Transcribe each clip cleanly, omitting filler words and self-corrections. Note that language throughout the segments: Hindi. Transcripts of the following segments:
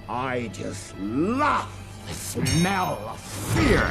I just love the smell of fear.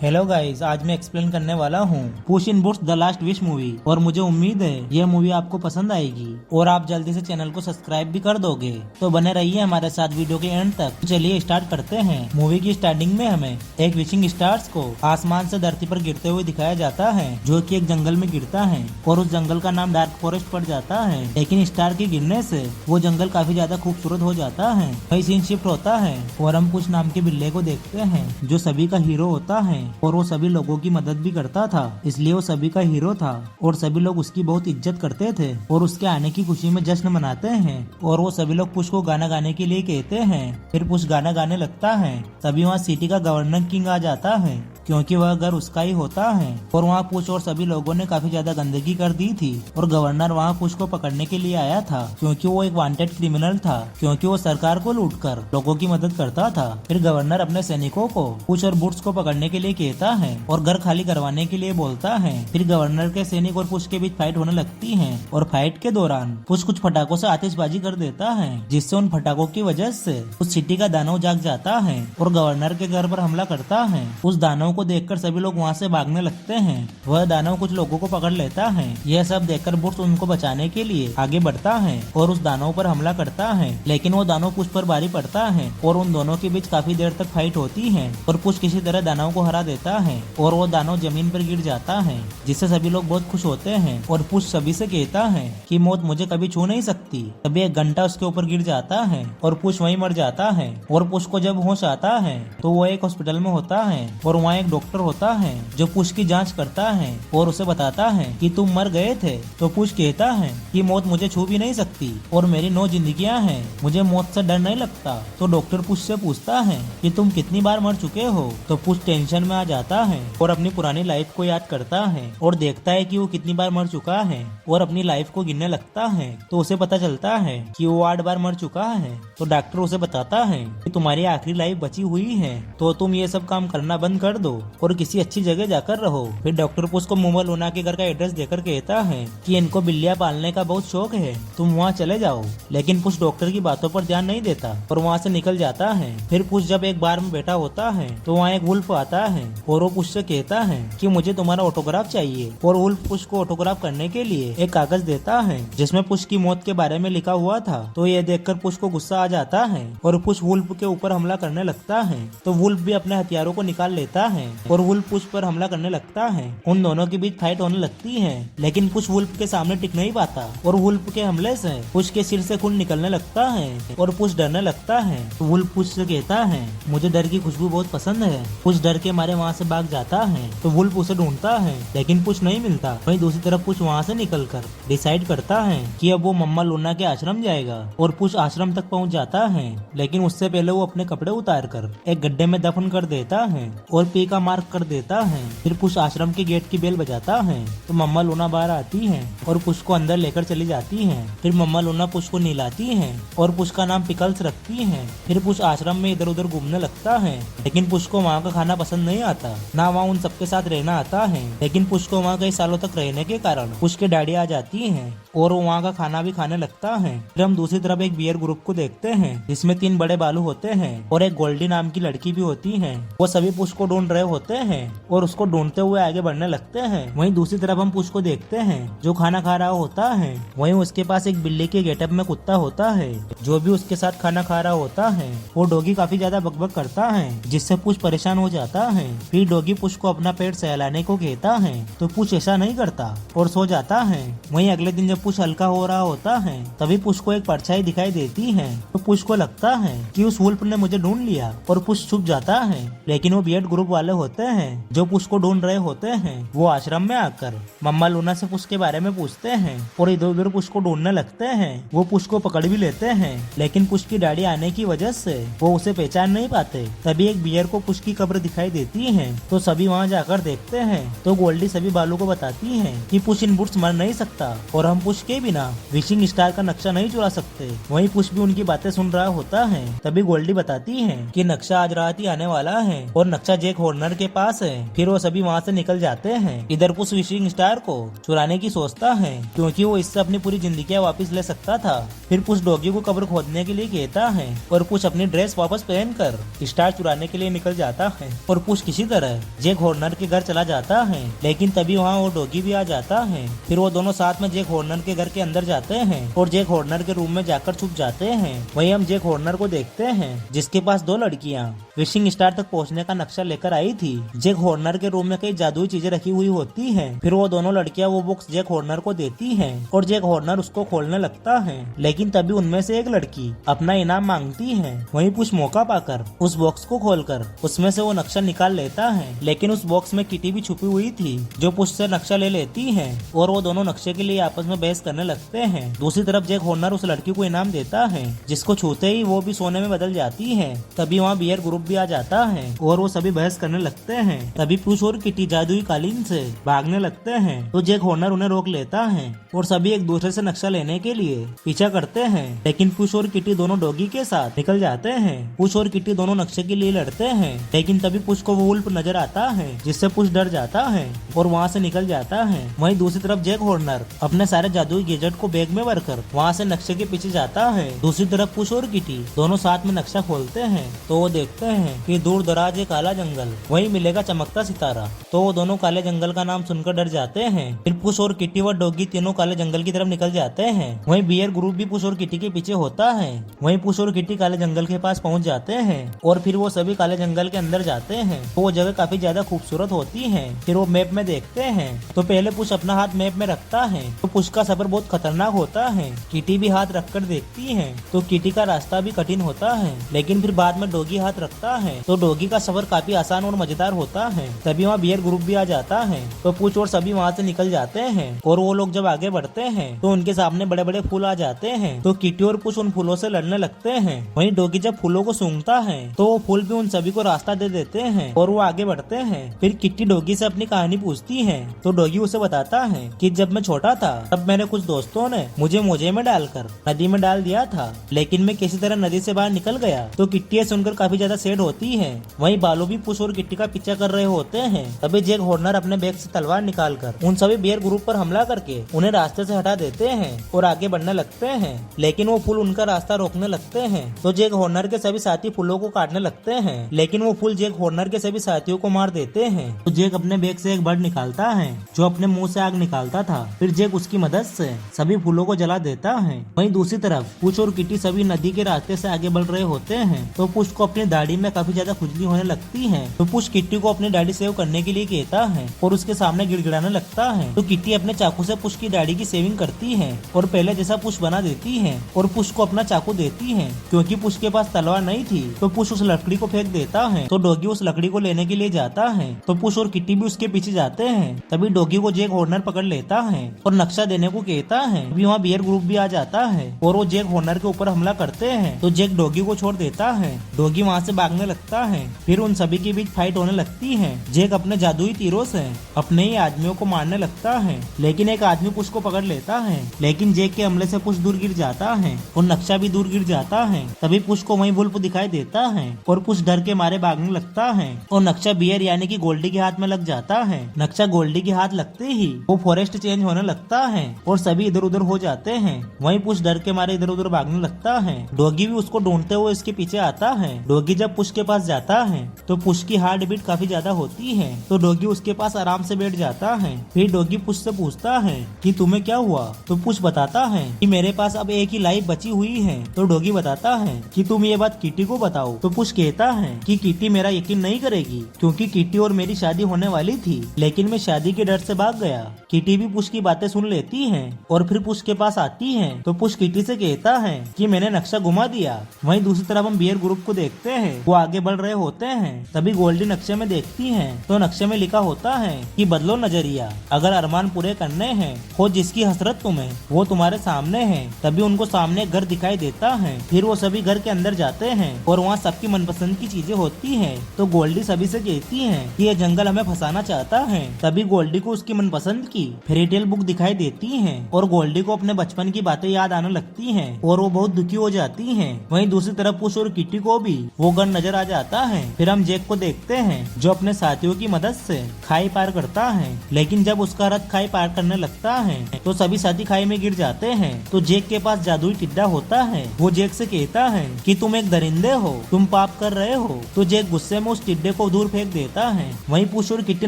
Hello guys, आज मैं एक्सप्लेन करने वाला हूँ push in boots the last wish movie. और मुझे उम्मीद है ये मूवी आपको पसंद आएगी और आप जल्दी से चैनल को सब्सक्राइब भी कर दोगे। तो बने रहिए हमारे साथ वीडियो के एंड तक। तो चलिए स्टार्ट करते हैं। मूवी की स्टार्टिंग में हमें एक विशिंग स्टार्स को आसमान से धरती पर गिरते हुए दिखाया जाता है, जो कि एक जंगल में गिरता है और उस जंगल का नाम डार्क फॉरेस्ट पड़ जाता है। लेकिन स्टार के गिरने से वो जंगल काफी ज्यादा खूबसूरत हो जाता है। वही सीन शिफ्ट होता है और हम कुछ नाम के बिल्ले को देखते हैं, जो सभी का हीरो होता है और वो सभी लोगों की मदद भी करता था, इसलिए वो सभी का हीरो था और सभी लोग उसकी बहुत इज्जत करते थे और उसके आने की खुशी में जश्न मनाते हैं। और वो सभी लोग पुश को गाना गाने के लिए कहते हैं। फिर पुश गाना गाने लगता है, तभी वहाँ सिटी का गवर्नर किंग आ जाता है, क्योंकि वह घर उसका ही होता है। और वहाँ पुश और सभी लोगों ने काफी ज्यादा गंदगी कर दी थी और गवर्नर वहाँ पुश को पकड़ने के लिए आया था, क्योंकि वो एक वांटेड क्रिमिनल था, क्योंकि वो सरकार को लूटकर लोगों की मदद करता था। फिर गवर्नर अपने सैनिकों को पुश और बूट्स को पकड़ने के लिए कहता है और घर खाली करवाने के लिए बोलता है। फिर गवर्नर के सैनिक और पुश के बीच फाइट होने लगती है और फाइट के दौरान पुश कुछ फटाकों से आतिशबाजी कर देता है, जिससे उन फटाकों की वजह से उस सिटी का दानव जाग जाता है और गवर्नर के घर पर हमला करता है। उस दानव को देखकर सभी लोग वहाँ से भागने लगते हैं। वह दानव कुछ लोगों को पकड़ लेता है। यह सब देखकर बूट्स उनको बचाने के लिए आगे बढ़ता है और उस दानव पर हमला करता है, लेकिन वो दानव पुश पर भारी पड़ता है और उन दोनों के बीच काफी देर तक फाइट होती है और पुश किसी तरह दानव को हरा देता है और वो दानव जमीन पर गिर जाता है, जिससे सभी लोग बहुत खुश होते हैं। और पुश सभी से कहता है कि मौत मुझे कभी छू नहीं सकती। तभी एक घंटा उसके ऊपर गिर जाता है और पुश वहीं मर जाता है। और पुश को जब होश आता है तो वो एक हॉस्पिटल में होता है और वहाँ एक डॉक्टर होता है जो पुश की जांच करता है और उसे बताता है कि तुम मर गए थे। तो पुश कहता है कि मौत मुझे छू भी नहीं सकती और मेरी 9 जिंदगियां हैं, मुझे मौत से डर नहीं लगता। तो डॉक्टर पुश से पूछता है कि तुम कितनी बार मर चुके हो। तो पुश टेंशन में आ जाता है और अपनी पुरानी लाइफ को याद करता है और देखता है कि वो कितनी बार मर चुका है और अपनी लाइफ को गिनने लगता है। तो उसे पता चलता है कि वो 8 बार मर चुका है। तो डॉक्टर उसे बताता है कि तुम्हारी आखिरी लाइफ बची हुई है, तो तुम ये सब काम करना बंद कर दो और किसी अच्छी जगह जाकर रहो। फिर डॉक्टर पुश को मुंबई लूना के घर का एड्रेस देकर कहता है कि इनको बिल्लियां पालने का बहुत शौक है, तुम वहाँ चले जाओ। लेकिन पुश डॉक्टर की बातों पर ध्यान नहीं देता और वहाँ से निकल जाता है। फिर पुश जब एक बार में बैठा होता है तो वहाँ एक वुल्फ आता है और वो पुश से कहता है कि मुझे तुम्हारा ऑटोग्राफ चाहिए। और वुल्फ पुश को ऑटोग्राफ करने के लिए एक कागज देता है जिसमें पुश की मौत के बारे में लिखा हुआ था। तो ये देखकर पुश को गुस्सा आ जाता है और पुश वुल्फ के ऊपर हमला करने लगता है। तो वुल्फ भी अपने हथियारों को निकाल लेता है और वुल्फ पुश पर हमला करने लगता है। उन दोनों के बीच फाइट होने लगती है, लेकिन पुश वुल्फ के सामने टिक नहीं पाता और वुल्फ के हमले से पुश के सिर से खून निकलने लगता है और पुश डरने लगता है। तो वुल्फ पुश से कहता है मुझे डर की खुशबू बहुत पसंद है। पुश डर के मारे वहाँ से भाग जाता है। तो वुल्फ उसे ढूंढता है, लेकिन पुश नहीं मिलता। वहीं दूसरी तरफ पुश वहाँ से निकलकर डिसाइड करता है कि अब वो मम्मा लूना के आश्रम जाएगा और पुश आश्रम तक पहुँच जाता है, लेकिन उससे पहले वो अपने कपड़े उतार कर एक गड्ढे में दफन कर देता है और पी का मार्क कर देता है। फिर पुश आश्रम के गेट की बेल बजाता है तो मम्मा लूना बाहर आती है और पुश को अंदर लेकर चली जाती है। फिर मम्मा लूना पुश को नहलाती है और पुश का नाम पिकल्स रखती है। फिर पुश आश्रम में इधर उधर घूमने लगता है, लेकिन पुश को वहाँ का खाना पसंद नहीं आता, ना वहाँ उन सबके साथ रहना आता है। लेकिन पुश को वहाँ कई सालों तक रहने के कारण पुश के डैडी आ जाती है और वो वहाँ का खाना भी खाने लगता है। फिर हम दूसरी तरफ एक बियर ग्रुप को देखते हैं, जिसमें 3 बड़े बालू होते हैं और एक गोल्डी नाम की लड़की भी होती है। वो सभी पुश को ढूंढ रहे होते हैं और उसको ढूंढते हुए आगे बढ़ने लगते हैं। वहीं दूसरी तरफ हम पुश को देखते हैं जो खाना खा रहा होता है। वहीं उसके पास एक बिल्ली के गेटअप में कुत्ता होता है जो भी उसके साथ खाना खा रहा होता है। वो डॉगी काफी ज्यादा बकबक करता है, जिससे पुश परेशान हो जाता है। फिर डॉगी पुश को अपना पेट सहलाने को कहता है, तो पुश ऐसा नहीं करता और सो जाता है। वहीं अगले दिन जब पुश हल्का हो रहा होता है, तभी पुश को एक परछाई दिखाई देती है। तो पुश को लगता है कि उस वुल्फ ने मुझे ढूंढ लिया और पुश छुप जाता है। लेकिन वो बियर्ड ग्रुप वाले होते हैं जो पुश को ढूंढ रहे होते हैं। वो आश्रम में आकर मम्मा लूना से पुश के बारे में पूछते हैं और इधर उधर पुश को ढूंढने लगते हैं। वो पुश को पकड़ भी लेते हैं, लेकिन पुश की डैडी आने की वजह से वो उसे पहचान नहीं पाते। तभी एक बियर को पुश की कब्र दिखाई देती है, तो सभी वहाँ जाकर देखते हैं। तो गोल्डी सभी बालू को बताती है कि पुश इन बूट्स मर नहीं सकता और हम पुश के बिना विशिंग स्टार का नक्शा नहीं चुरा सकते। वहीं पुश भी उनकी बातें सुन रहा होता है। तभी गोल्डी बताती है कि नक्शा आज रात ही आने वाला है और नक्शा जैक हॉर्नर के पास है। फिर वो सभी वहाँ से निकल जाते हैं। इधर पुश विशिंग स्टार को चुराने की सोचता है क्योंकि वो इससे अपनी पूरी जिंदगी वापस ले सकता था। फिर पुश डॉगी को कब्र खोदने के लिए कहता है और पुश अपनी ड्रेस वापस पहनकर स्टार चुराने के लिए निकल जाता है और पुश किसी तरह जैक हॉर्नर के घर चला जाता है। लेकिन तभी वहाँ वो डॉगी भी आ जाता है। फिर वो दोनों साथ में जैक हॉर्नर के घर के अंदर जाते हैं और जैक हॉर्नर के रूम में जाकर छुप जाते हैं। वहीं हम जैक हॉर्नर को देखते हैं जिसके पास 2 लड़कियां विशिंग स्टार तक पहुंचने का नक्शा लेकर आई थी। जैक हॉर्नर के रूम में कई जादुई चीजें रखी हुई होती हैं। फिर वो दोनों लड़कियां वो बॉक्स जैक हॉर्नर को देती हैं और जैक हॉर्नर उसको खोलने लगता है। लेकिन तभी उनमें से एक लड़की अपना इनाम मांगती है। वहीं पुश मौका पाकर उस बॉक्स को खोलकर उसमें से वो नक्शा निकाल लेता है। लेकिन उस बॉक्स में किटी भी छुपी हुई थी जो पुश से नक्शा ले लेती है और वो दोनों नक्शे के लिए आपस में बहस करने लगते हैं। दूसरी तरफ जैक हॉर्नर उस लड़की को इनाम देता है जिसको छूते ही वो भी सोने में बदल जाती है। तभी वहाँ बियर ग्रुप भी आ जाता है और वो सभी बहस करने लगते हैं। तभी पुश और किटी जादुई कालीन से भागने लगते हैं तो जैक हॉर्नर उन्हें रोक लेता है और सभी एक दूसरे से नक्शा लेने के लिए पीछा करते हैं। लेकिन पुश और किटी दोनों डॉगी के साथ निकल जाते हैं। पुश और किटी दोनों नक्शे के लिए लड़ते हैं। लेकिन तभी पुश को वो वुल्फ नजर आता है जिससे पुश डर जाता है और वहाँ से निकल जाता है। वहीं दूसरी तरफ जैक हॉर्नर अपने सारे जादुई गैजेट को बैग में भरकर वहाँ से नक्शे के पीछे जाता है। दूसरी तरफ पुश और किटी दोनों साथ में नक्शा खोलते हैं तो वो देखते हैं कि दूर दराज एक काला जंगल, वहीं मिलेगा चमकता सितारा। तो वो दोनों काले जंगल का नाम सुनकर डर जाते हैं। फिर पुश और किटी व डॉगी तीनों काले जंगल की तरफ निकल जाते हैं। वहीं बियर ग्रुप भी पुश और किटी के पीछे होता है। वहीं पुश और किटी काले जंगल के पास पहुंच जाते हैं और फिर वो सभी काले जंगल के अंदर जाते हैं। तो वो जगह काफी ज्यादा खूबसूरत होती है। फिर वो मैप में देखते हैं तो पहले पुश अपना हाथ मैप में रखता है तो पुश का सफर बहुत खतरनाक होता है। किटी भी हाथ रखकर देखती है तो किटी का रास्ता भी कठिन होता है। लेकिन फिर बाद में डॉगी हाथ रखता है तो डॉगी का सफर काफी आसान और मजेदार होता है। तभी वहाँ बियर ग्रुप भी आ जाता है तो पुश और सभी वहाँ से निकल जाते हैं और वो लोग जब आगे बढ़ते हैं तो उनके सामने बड़े बड़े फूल आ जाते हैं तो किटी और पुश उन फूलों से लड़ने लगते हैं। वहीं डॉगी जब फूलों को सूंघता है तो वो फूल भी उन सभी को रास्ता दे देते हैं और वो आगे बढ़ते हैं। फिर किटी डॉगी से अपनी कहानी पूछती है तो डॉगी उसे बताता है कि जब मैं छोटा था तब मेरे कुछ दोस्तों ने मुझे मोजे में डालकर नदी में डाल दिया था, लेकिन मैं किसी तरह नदी से बाहर निकल गया। तो किट्टी ये सुनकर काफी ज्यादा सैड होती है। वहीं बालू भी पुश और किट्टी का पीछा कर रहे होते हैं। तभी जैक हॉर्नर अपने बैग से तलवार निकालकर उन सभी बियर ग्रुप पर हमला करके उन्हें रास्ते से हटा देते हैं और आगे बढ़ने लगते हैं। लेकिन वो फूल उनका रास्ता रोकने लगते हैं तो जैक हॉर्नर के सभी साथी फूलों को काटने लगते हैं। लेकिन वो फूल जैक हॉर्नर के सभी साथियों को मार देते हैं। तो जैक अपने बैग से एक बर्ड निकालता है जो अपने मुंह से आग निकालता था। फिर जैक उसकी मदद से सभी फूलों को जला देता है। वहीं दूसरी तरफ पुश और किटी सभी नदी के रास्ते से आगे बढ़ रहे होते हैं तो पुश को अपनी दाढ़ी में काफी ज्यादा खुजली होने लगती है। तो पुश किट्टी को अपनी दाढ़ी सेव करने के लिए कहता है और उसके सामने गिड़गिड़ाने लगता है। तो किट्टी अपने चाकू से पुश की दाढ़ी की सेविंग करती है और पहले जैसा पुश बना देती है और पुश को अपना चाकू देती है। क्योंकि पुश के पास तलवार नहीं थी तो पुश उस लकड़ी को फेंक देता है। तो डॉगी उस लकड़ी को लेने के लिए जाता है तो पुश और किट्टी भी उसके पीछे जाते हैं। तभी डॉगी को जैक हॉर्नर पकड़ लेता है और नक्शा देने को कहता है। अभी वहाँ बियर ग्रुप भी आ जाता है और वो जैक हॉर्नर के ऊपर हमला करते हैं तो जैक डॉगी को छोड़ देता है। डॉगी वहाँ से भागने लगता है। फिर उन सभी के बीच फाइट होने लगती है। जैक अपने जादुई तीरों से अपने ही आदमियों को मारने लगता है लेकिन एक आदमी पुश को पकड़ लेता है। लेकिन जैक के हमले से पुश दूर गिर जाता है और नक्शा भी दूर गिर जाता है। तभी पुश को वहीं वुल्फ दिखाई देता है और पुश डर के मारे भागने लगता है और नक्शा बियर यानी कि गोल्डी के हाथ में लग जाता है। नक्शा गोल्डी के हाथ लगते ही वो फॉरेस्ट चेंज होने लगता है और सभी इधर उधर हो जाते हैं। वहीं पुश डर के मारे इधर उधर भागने लगता है। डॉगी भी उसको ढूंढते हुए इसके पीछे आता है। डॉगी जब पुश के पास जाता है तो पुश की हार्ट बीट काफी ज्यादा होती है तो डॉगी उसके पास आराम से बैठ जाता है। फिर डॉगी पुश से पूछता है कि तुम्हें क्या हुआ। तो पुश बताता है कि मेरे पास अब एक ही लाइफ बची हुई है। तो डॉगी बताता है कि तुम ये बात किटी को बताओ। तो पुश कहता है कि किटी मेरा यकीन नहीं करेगी क्योंकि किटी और मेरी शादी होने वाली थी लेकिन मैं शादी के डर से भाग गया। किटी भी पुश की बातें सुन लेती है और फिर पुश के पास आती है तो पुश किटी से कहता है कि मैंने नक्शा घुमा दिया। वहीं दूसरी तरफ हम बियर ग्रुप को देखते हैं, वो आगे बढ़ रहे होते हैं। तभी गोल्डी नक्शे में देखती है तो नक्शे में लिखा होता है कि बदलो नजरिया, अगर अरमान पूरे करने हैं हो जिसकी हसरत तुम्हें वो तुम्हारे सामने है। तभी उनको सामने घर दिखाई देता है। फिर वो सभी घर के अंदर जाते हैं और वहाँ सबकी मनपसंद की चीजें होती है। तो गोल्डी सभी से कहती है कि ये जंगल हमें फंसाना चाहता है। तभी गोल्डी को उसकी मनपसंद की फेरीटेल बुक दिखाई देती है और गोल्डी को अपने बचपन की बातें याद आने लगती हैं और वो बहुत दुखी हो जाती हैं। वहीं दूसरी तरफ पुश और किटी को भी वो गन नजर आ जाता है। फिर हम जैक को देखते देखते हैं जो अपने साथियों की मदद से खाई पार करता है, लेकिन जब उसका रथ खाई पार करने लगता है तो सभी साथी खाई में गिर जाते हैं। तो जैक के पास जादुई टिड्डा होता है। वो जैक से कहता है कि तुम एक दरिंदे हो, तुम पाप कर रहे हो। तो जैक गुस्से में उस टिड्डे को दूर फेंक देता है। वहीं पुश और किट्टी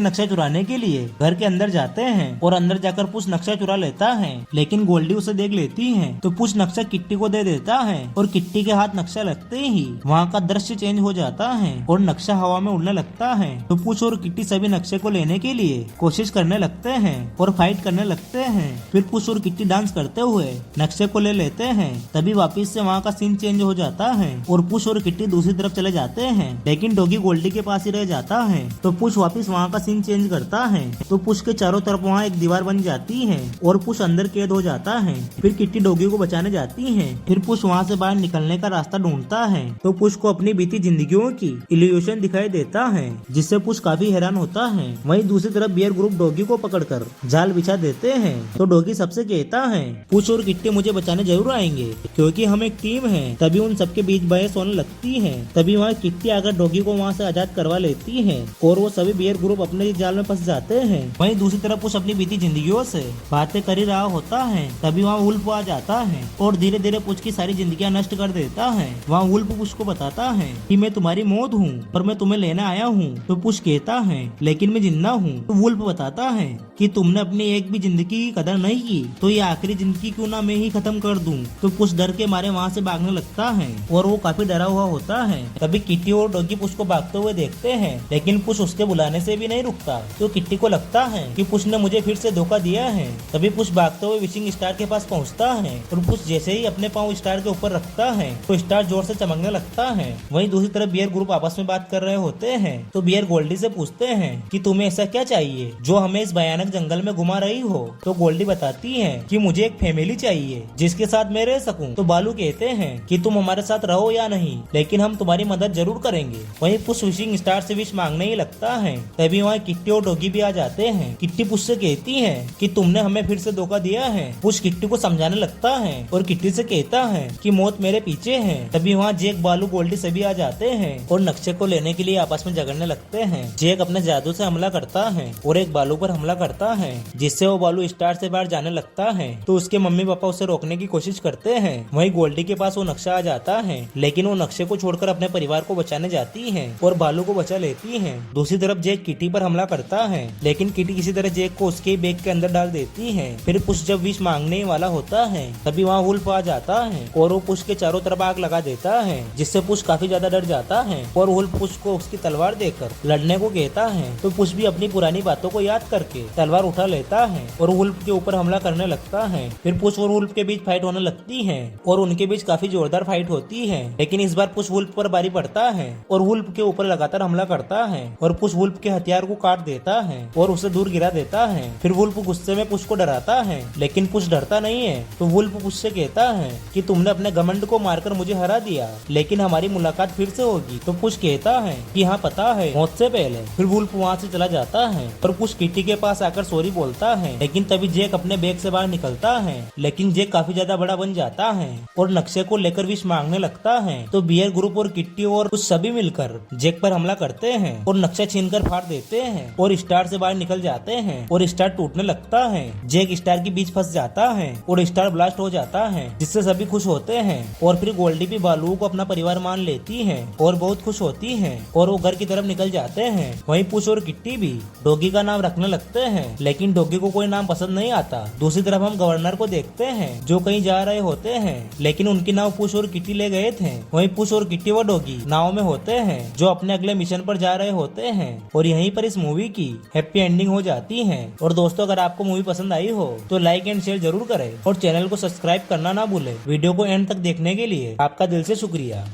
नक्शा चुराने के लिए घर के अंदर जाते हैं और अंदर जाकर पुश नक्शा चुरा लेता है, लेकिन गोल्डी उसे देख लेती है। तो पुश नक्शा किट्टी को दे देता है और किट्टी के हाथ नक्शा लगते ही वहाँ का दृश्य चेंज हो जाता है और नक्शा हवा में उड़ने लगता है। तो पुश और किट्टी सभी नक्शे को लेने के लिए कोशिश करने लगते हैं और फाइट करने लगते हैं। फिर पुश और किट्टी डांस करते हुए नक्शे को ले लेते हैं। तभी वापिस से वहाँ का सीन चेंज हो जाता है और पुश और किट्टी दूसरी तरफ चले जाते हैं, लेकिन डॉगी गोल्डी के पास ही रह जाता है। तो पुश वापिस वहाँ का सीन चेंज करता है। तो पुश के चारों तरफ वहाँ एक दीवार बन जाती है और पुश अंदर कैद हो जाता है। फिर किट्टी डॉगी को बचाने जाती है। फिर पुश वहाँ से बाहर निकलने का रास्ता ढूंढता है। तो पुश को अपनी बीती जिंदगियों की इल्यूशन दिखाई देता है, जिससे पुश काफी हैरान होता है। वहीं दूसरी तरफ बियर ग्रुप डॉगी को पकड़कर जाल बिछा देते हैं। तो डॉगी सबसे कहता है पुश और किट्टी मुझे बचाने जरूर आएंगे क्योंकि हम एक टीम है। तभी उन सबके बीच बहस होने लगती है। तभी वहाँ किट्टी आकर डॉगी को वहाँ से आजाद करवा लेती है और वो सभी बियर ग्रुप अपने जाल में फंस जाते हैं। वहीं दूसरी तरफ पुश अपनी बीती जिंदगियों से बातें कर ही रहा होता है। तभी वहाँ वुल्फ आ जाता है और धीरे धीरे पुश की सारी जिंदगियां नष्ट कर देता है। वहाँ वुल्फ पुश को बताता है कि मैं तुम्हारी मौत हूँ पर मैं तुम्हें लेने आया हूँ। तो पुश कहता है लेकिन मैं जिंदा हूँ। तो वुल्फ बताता है कि तुमने अपनी एक भी जिंदगी की कदर नहीं की, तो ये आखिरी जिंदगी क्यों ना मैं ही खत्म कर दूं। तो पुश डर के मारे वहाँ से भागने लगता है और वो काफी डरा हुआ होता है। तभी किट्टी और डॉगी पुश को भागते हुए देखते हैं, लेकिन पुश उसके बुलाने से भी नहीं रुकता। तो किट्टी को लगता है कि पुश ने मुझे फिर से धोखा दिया है। तभी पुश भागते हुए विशिंग स्टार के पास पहुँचता है और पुश जैसे ही अपने पाँव स्टार के ऊपर रखता है तो स्टार जोर से चमकने लगता है। वहीं दूसरी तरफ बियर ग्रुप आपस में बात कर रहे होते हैं। तो बियर गोल्डी से पूछते हैं कि तुम्हें ऐसा क्या चाहिए जो हमें इस भयानक जंगल में घुमा रही हो। तो गोल्डी बताती है कि मुझे एक फैमिली चाहिए जिसके साथ मैं रह सकूं। तो बालू कहते हैं कि तुम हमारे साथ रहो या नहीं, लेकिन हम तुम्हारी मदद जरूर करेंगे। वहीं पुश विशिंग स्टार से विश मांगने ही लगता है। तभी वहाँ किट्टी और डॉगी भी आ जाते हैं। किट्टी पुश से कहती है कि तुमने हमें फिर से धोखा दिया है। पुश किट्टी को समझाने लगता है और किट्टी से कहता है कि मौत मेरे पीछे है। तभी वहाँ जैक, बालू, गोल्डी सभी आ जाते हैं और नक्शे को लेने के लिए आपस में झगड़ने लगते हैं। जैक अपने जादू से हमला करता है और एक बालू पर हमला करता है, जिससे वो बालू स्टार से बाहर जाने लगता है। तो उसके मम्मी पापा उसे रोकने की कोशिश करते हैं। वहीं गोल्डी के पास वो नक्शा आ जाता है, लेकिन वो नक्शे को छोड़कर अपने परिवार को बचाने जाती है और बालू को बचा लेती है। दूसरी तरफ जैक किटी पर हमला करता है, लेकिन किटी किसी तरह जैक को उसके बैग के अंदर डाल देती है। फिर पुश जब विश मांगने वाला होता है तभी वहाँ वुल्फ आ जाता है और वो पुश के चारों तरफ आग लगा देता है, जिससे पुश काफी ज्यादा डर जाता है और वुल्फ पुश को उसकी तलवार देकर लड़ने को कहता है। तो पुश भी अपनी पुरानी बातों को याद करके तलवार उठा लेता है और वुल्फ के ऊपर हमला करने लगता है। फिर पुश और वुल्फ के बीच फाइट होने लगती है और उनके बीच काफी जोरदार फाइट होती है, लेकिन इस बार पुश वुल्फ पर भारी पड़ता है और वुल्फ के ऊपर लगातार हमला करता है और पुश वुल्फ के हथियार को काट देता है और उसे दूर गिरा देता है। फिर वुल्फ गुस्से में पुश को डराता है, लेकिन पुश डरता नहीं है। तो वुल्फ पुश से कहता है कि तुमने अपने घमंड को मारकर मुझे हरा दिया, लेकिन हमारी मुलाकात फिर से होगी। तो पुश कहता है कि हाँ पता है, मौत से पहले। फिर वुल्फ वहाँ से चला जाता है और पुश किटी के पास आकर सॉरी बोलता है, लेकिन तभी जैक अपने बैग से बाहर निकलता है, लेकिन जैक काफी ज्यादा बड़ा बन जाता है और नक्शे को लेकर विश मांगने लगता है। तो बियर ग्रुप और किट्टी और कुछ सभी मिलकर जैक पर हमला करते हैं और नक्शा छीनकर फाड़ देते हैं और स्टार से बाहर निकल जाते हैं और स्टार टूटने लगता है। जैक स्टार के बीच फंस जाता है और स्टार ब्लास्ट हो जाता है, जिससे सभी खुश होते हैं। और फिर गोल्डी भी बालू को अपना परिवार मान लेती है और बहुत खुश होती है और वो घर की तरफ निकल जाते हैं। वहीं पुश और किट्टी भी डॉगी का नाम रखने लगते हैं, लेकिन डॉगी को कोई नाम पसंद नहीं आता। दूसरी तरफ हम गवर्नर को देखते हैं जो कहीं जा रहे होते हैं, लेकिन उनकी नाव पुश और किट्टी ले गए थे। वहीं पुश और किट्टी व डॉगी नाव में होते हैं जो अपने अगले मिशन पर जा रहे होते हैं और यहीं पर इस मूवी की हैप्पी एंडिंग हो जाती है। और दोस्तों, अगर आपको मूवी पसंद आई हो तो लाइक एंड शेयर जरूर करें और चैनल को सब्सक्राइब करना ना भूलें। वीडियो को एंड तक देखने के लिए आपका दिल से शुक्रिया।